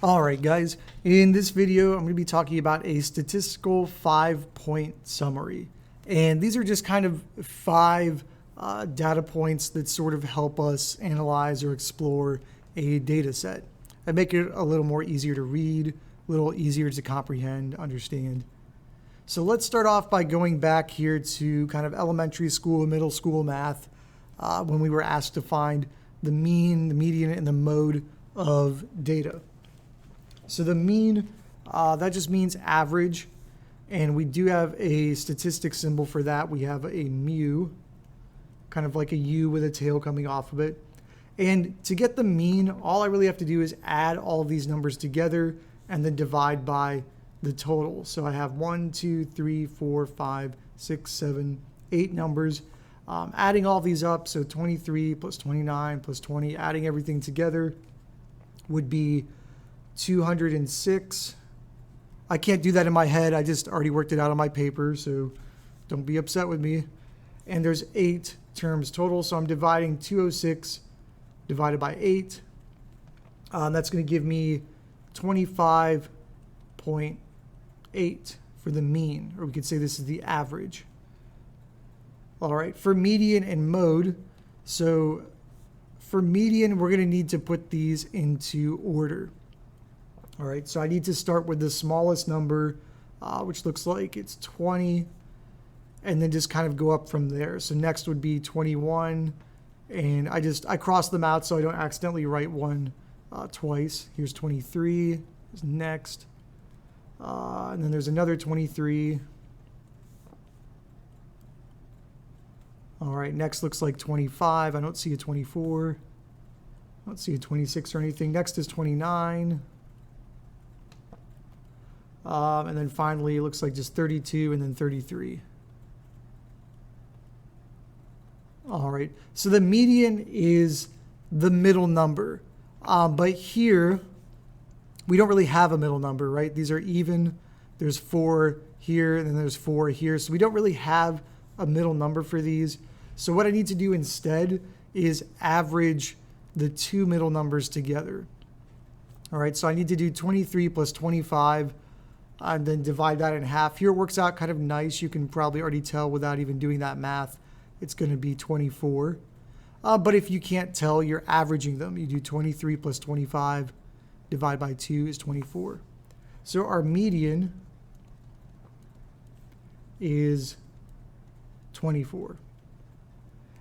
Alright guys, in this video I'm going to be talking about a statistical 5-point summary. And these are just kind of 5 data points that sort of help us analyze or explore a data set and make it a little more easier to read, a little easier to comprehend, understand. So let's start off by going back here to kind of elementary school, middle school math, when we were asked to find the mean, the median, and the mode of data. So the mean, that just means average, and we do have a statistic symbol for that. We have a mu, kind of like a U with a tail coming off of it. And to get the mean, all I really have to do is add all of these numbers together and then divide by the total. So I have 1, 2, 3, 4, 5, 6, 7, 8 numbers. Adding all these up, so 23 plus 29 plus 20, adding everything together would be 206. I can't do that in my head. I just already worked it out on my paper, so don't be upset with me. And there's 8 terms total, so I'm dividing 206 divided by 8. That's going to give me 25.8 for the mean, or we could say this is the average. All right, for median and mode, so for median, we're going to need to put these into order. All right, so I need to start with the smallest number, which looks like it's 20, and then just kind of go up from there. So next would be 21, and I cross them out so I don't accidentally write one twice. Here's 23, here's next, and then there's another 23. All right, next looks like 25. I don't see a 24. I don't see a 26 or anything. Next is 29. And then finally, it looks like just 32 and then 33. All right, so the median is the middle number. But here, we don't really have a middle number, right? These are even. There's 4 here, and then there's 4 here. So we don't really have a middle number for these. So what I need to do instead is average the 2 middle numbers together. All right, so I need to do 23 plus 25 and then divide that in half. Here it works out kind of nice. You can probably already tell without even doing that math. It's going to be 24. But if you can't tell, you're averaging them. You do 23 plus 25 divided by 2 is 24. So our median is 24.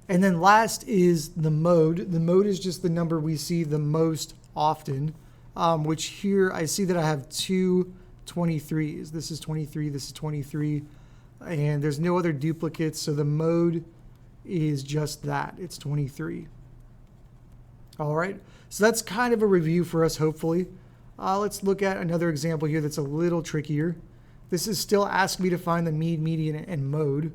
And then last is the mode. The mode is just the number we see the most often, which here I see that I have 2 23s. This is 23, this is 23, and there's no other duplicates, so the mode is just that. It's 23. All right, so that's kind of a review for us, hopefully. Let's look at another example here that's a little trickier. This is still asking me to find the mean, median, and mode.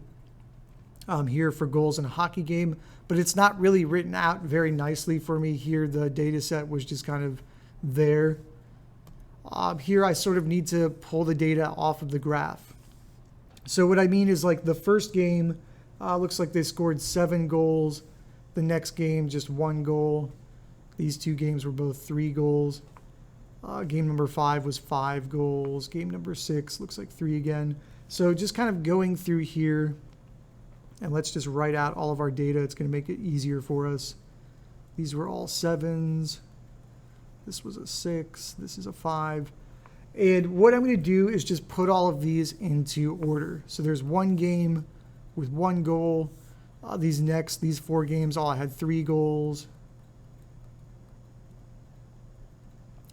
Here for goals in a hockey game, but it's not really written out very nicely for me here. The data set was just kind of there. Here I sort of need to pull the data off of the graph. So what I mean is, like, the first game looks like they scored 7 goals. The next game, just 1 goal. These 2 games were both 3 goals. Game number 5 was 5 goals. Game number 6 looks like 3 again. So just kind of going through here. And let's just write out all of our data. It's going to make it easier for us. These were all 7s. This was a 6. This is a 5. And what I'm going to do is just put all of these into order. So there's 1 game with 1 goal. These 4 games all had 3 goals.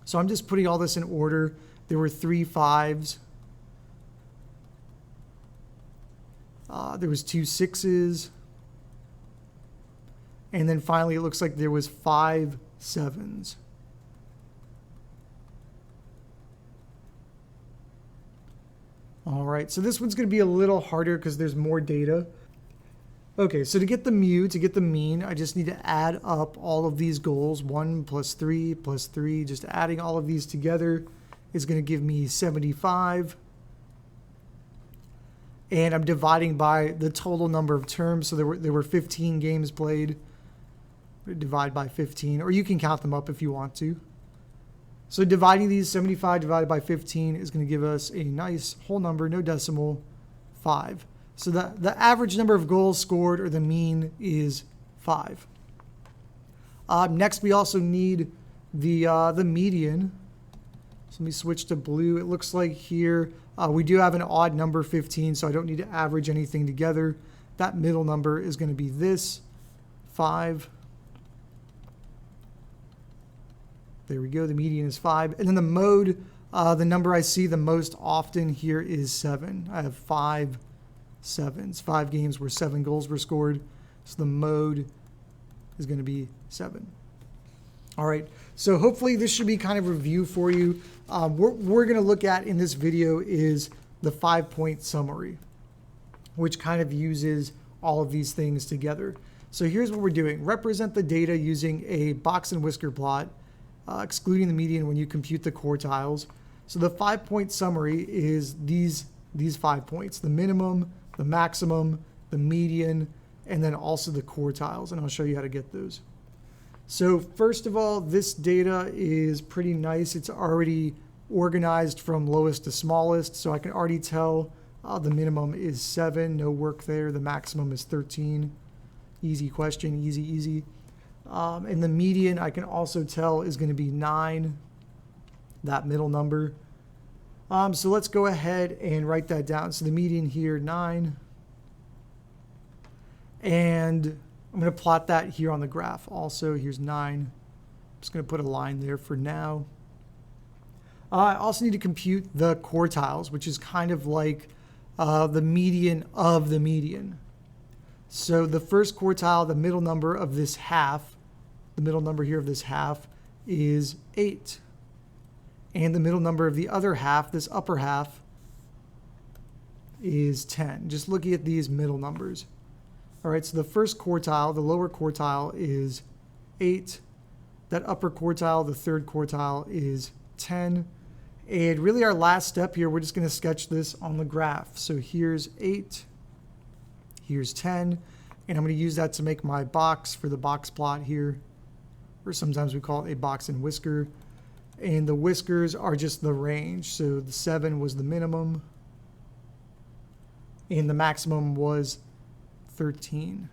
So I'm just putting all this in order. There were 3 5s. There was 2 6s. And then finally, it looks like there was 5 7s. All right, so this one's going to be a little harder because there's more data. Okay, so to get the mu, to get the mean, I just need to add up all of these goals. 1 plus 3 plus 3. Just adding all of these together is going to give me 75. And I'm dividing by the total number of terms. So there were 15 games played. Divide by 15, or you can count them up if you want to. So dividing these, 75 divided by 15 is going to give us a nice whole number, no decimal, 5. So the average number of goals scored, or the mean, is 5. Next, we also need the median. So let me switch to blue. It looks like here we do have an odd number, 15, so I don't need to average anything together. That middle number is going to be this, 5. There we go. The median is 5. And then the mode, the number I see the most often here is 7. I have 5 sevens, 5 games where 7 goals were scored. So the mode is going to be 7. All right. So hopefully this should be kind of a review for you. What we're going to look at in this video is the 5-point summary, which kind of uses all of these things together. So here's what we're doing. Represent the data using a box and whisker plot, excluding the median when you compute the quartiles. So the 5-point summary is these 5 points: the minimum, the maximum, the median, and then also the quartiles. And I'll show you how to get those. So first of all, this data is pretty nice. It's already organized from lowest to smallest. So I can already tell the minimum is 7, no work there. The maximum is 13. Easy question, easy. And the median I can also tell is going to be 9, that middle number. So let's go ahead and write that down. So the median here, 9. And I'm going to plot that here on the graph. Also, here's 9. I'm just going to put a line there for now. I also need to compute the quartiles, which is kind of like the median of the median. So the first quartile, the middle number of this half, the middle number here of this half is 8. And the middle number of the other half, this upper half, is 10. Just looking at these middle numbers. All right, so the first quartile, the lower quartile, is 8. That upper quartile, the third quartile, is 10. And really our last step here, we're just going to sketch this on the graph. So here's 8, here's 10, and I'm going to use that to make my box for the box plot here, or sometimes we call it a box and whisker. And the whiskers are just the range. So the 7 was the minimum, and the maximum was 13.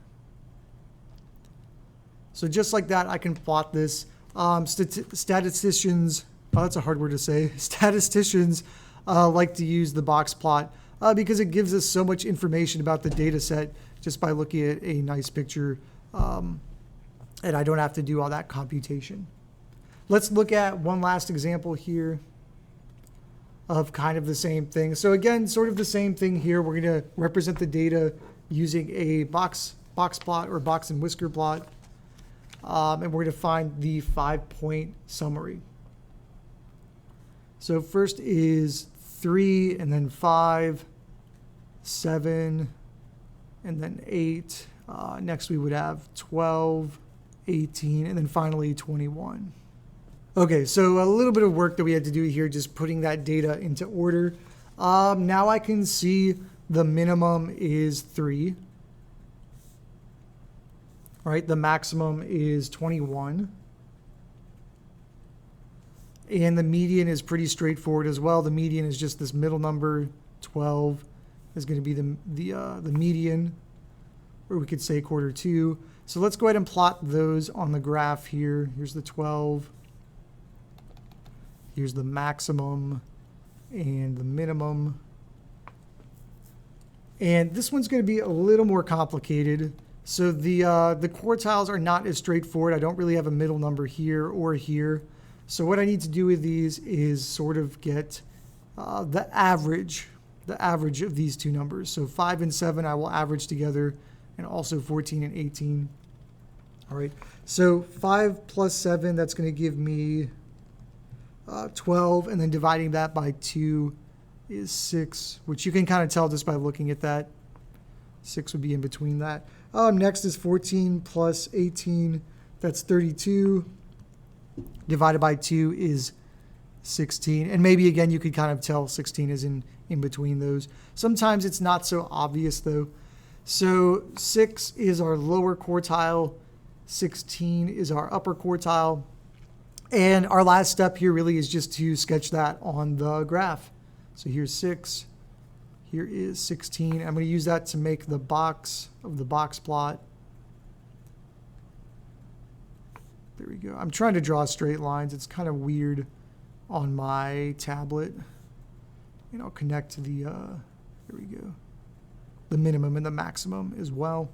So just like that, I can plot this. Statisticians, that's a hard word to say. Statisticians like to use the box plot because it gives us so much information about the data set just by looking at a nice picture, and I don't have to do all that computation. Let's look at one last example here of kind of the same thing. So again, sort of the same thing here. We're going to represent the data using a box plot or box and whisker plot. And we're going to find the 5-point summary. So first is 3, and then 5, 7, and then 8. Next we would have 12, 18, and then finally 21. Okay, so a little bit of work that we had to do here, just putting that data into order. Now I can see the minimum is 3. All right, the maximum is 21. And the median is pretty straightforward as well. The median is just this middle number, 12, is going to be the median, or we could say quarter 2. So let's go ahead and plot those on the graph here. Here's the 12. Here's the maximum and the minimum. And this one's going to be a little more complicated. So the quartiles are not as straightforward. I don't really have a middle number here or here. So what I need to do with these is sort of get the average of these two numbers. So 5 and 7 I will average together, and also 14 and 18. All right, so 5 plus 7, that's going to give me 12, and then dividing that by 2 is 6, which you can kind of tell just by looking at that. 6 would be in between that. Next is 14 plus 18, that's 32. Divided by 2 is 16. And maybe, again, you could kind of tell 16 is in between those. Sometimes it's not so obvious, though. So 6 is our lower quartile. 16 is our upper quartile. And our last step here really is just to sketch that on the graph. So here's 6. Here is 16. I'm going to use that to make the box of the box plot. There we go. I'm trying to draw straight lines. It's kind of weird on my tablet. And I'll connect to the, there we go, the minimum and the maximum as well.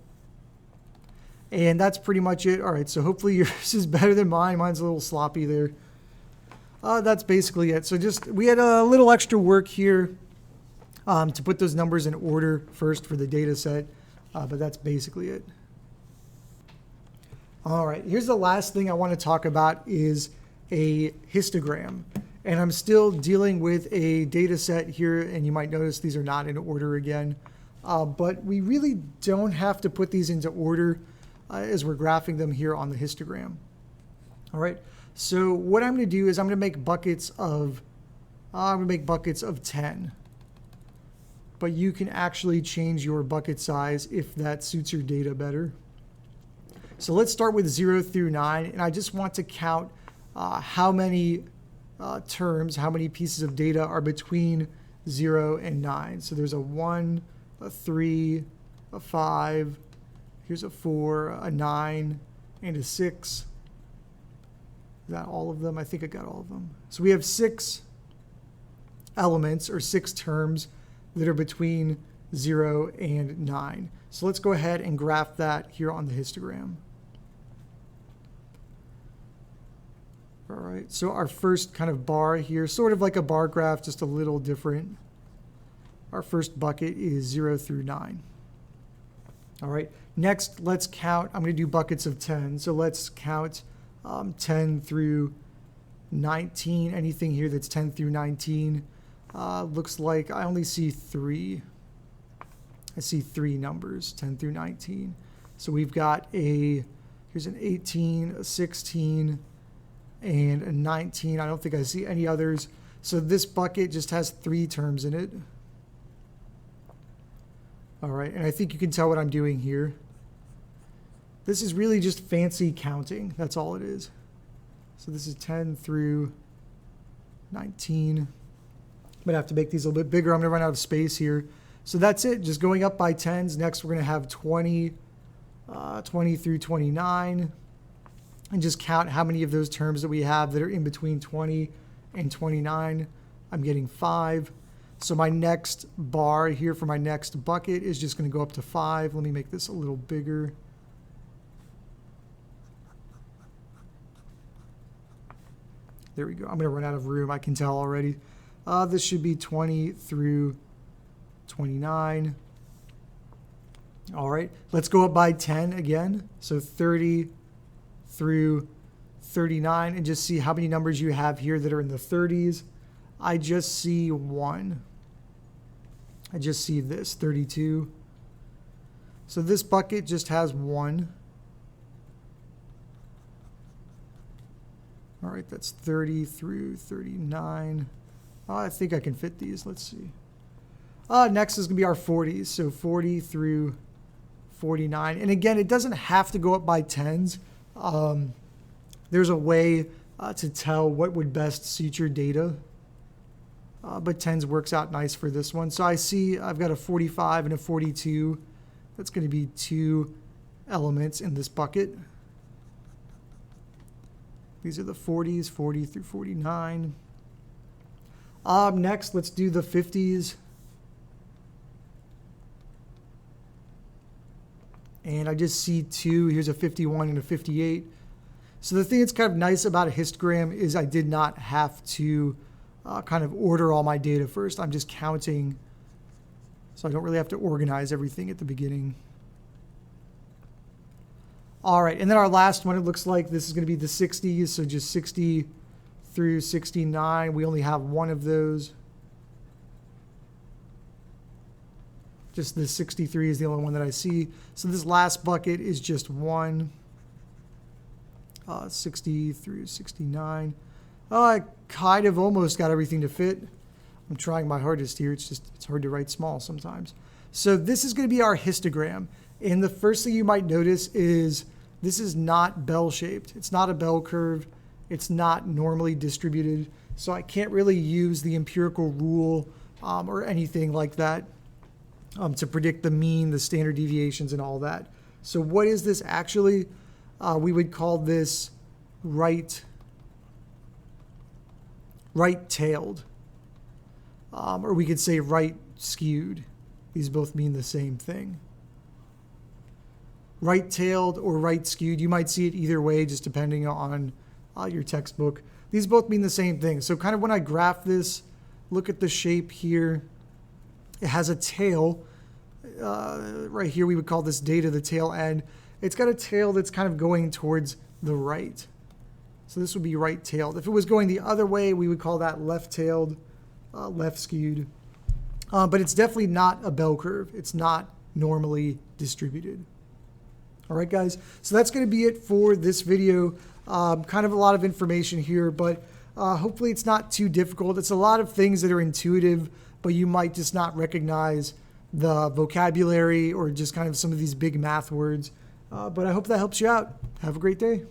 And that's pretty much it. All right, so hopefully yours is better than mine. Mine's a little sloppy there. That's basically it. So just, we had a little extra work here to put those numbers in order first for the data set, but that's basically it. All right, here's the last thing I want to talk about is a histogram. And I'm still dealing with a data set here, and you might notice these are not in order again. But we really don't have to put these into order as we're graphing them here on the histogram. All right, so what I'm going to do is I'm going to make buckets of 10. But you can actually change your bucket size if that suits your data better. So let's start with 0 through 9, and I just want to count how many terms, how many pieces of data are between 0 and 9. So there's a 1, a 3, a 5, here's a 4, a 9, and a 6. Is that all of them? I think I got all of them. So we have 6 elements or 6 terms that are between 0 and 9. So let's go ahead and graph that here on the histogram. All right, so our first kind of bar here, sort of like a bar graph, just a little different. Our first bucket is 0 through 9. All right, next let's count. I'm going to do buckets of 10. So let's count 10 through 19. Anything here that's 10 through 19. Looks like I only see 3. I see 3 numbers, 10 through 19. So we've got here's an 18, a 16, and a 19. I don't think I see any others. So this bucket just has 3 terms in it. All right, and I think you can tell what I'm doing here. This is really just fancy counting. That's all it is. So this is 10 through 19. I'm going to have to make these a little bit bigger. I'm going to run out of space here. So that's it, just going up by 10s. Next, we're going to have 20, 20 through 29. And just count how many of those terms that we have that are in between 20 and 29. I'm getting 5. So my next bar here for my next bucket is just going to go up to 5. Let me make this a little bigger. There we go. I'm going to run out of room. I can tell already. This should be 20 through 29. All right. Let's go up by 10 again. So 30 through 39, and just see how many numbers you have here that are in the 30s. I just see 1. I just see this, 32. So this bucket just has 1. All right, that's 30 through 39. I think I can fit these. Let's see. Next is going to be our 40s. So 40 through 49. And again, it doesn't have to go up by 10s. There's a way to tell what would best suit your data. But 10s works out nice for this one. So I see I've got a 45 and a 42. That's going to be 2 elements in this bucket. These are the 40s, 40 through 49. Next, let's do the 50s. And I just see 2. Here's a 51 and a 58. So the thing that's kind of nice about a histogram is I did not have to kind of order all my data first. I'm just counting, so I don't really have to organize everything at the beginning. All right, and then our last one, it looks like this is going to be the 60s, so just 60 through 69. We only have 1 of those. Just the 63 is the only one that I see. So this last bucket is just 1. 60 through 69. I kind of almost got everything to fit. I'm trying my hardest here. It's hard to write small sometimes. So this is going to be our histogram. And the first thing you might notice is this is not bell-shaped. It's not a bell curve. It's not normally distributed, so I can't really use the empirical rule or anything like that to predict the mean, the standard deviations, and all that. So what is this actually? We would call this right-tailed, or we could say right-skewed. These both mean the same thing. Right-tailed or right-skewed, you might see it either way, just depending on your textbook. These both mean the same thing. So kind of when I graph this, look at the shape here. It has a tail. Right here, we would call this data the tail end. It's got a tail that's kind of going towards the right. So this would be right-tailed. If it was going the other way, we would call that left-tailed, left-skewed. But it's definitely not a bell curve. It's not normally distributed. All right, guys. So that's going to be it for this video. Kind of a lot of information here, but hopefully it's not too difficult. It's a lot of things that are intuitive, but you might just not recognize the vocabulary or just kind of some of these big math words. But I hope that helps you out. Have a great day.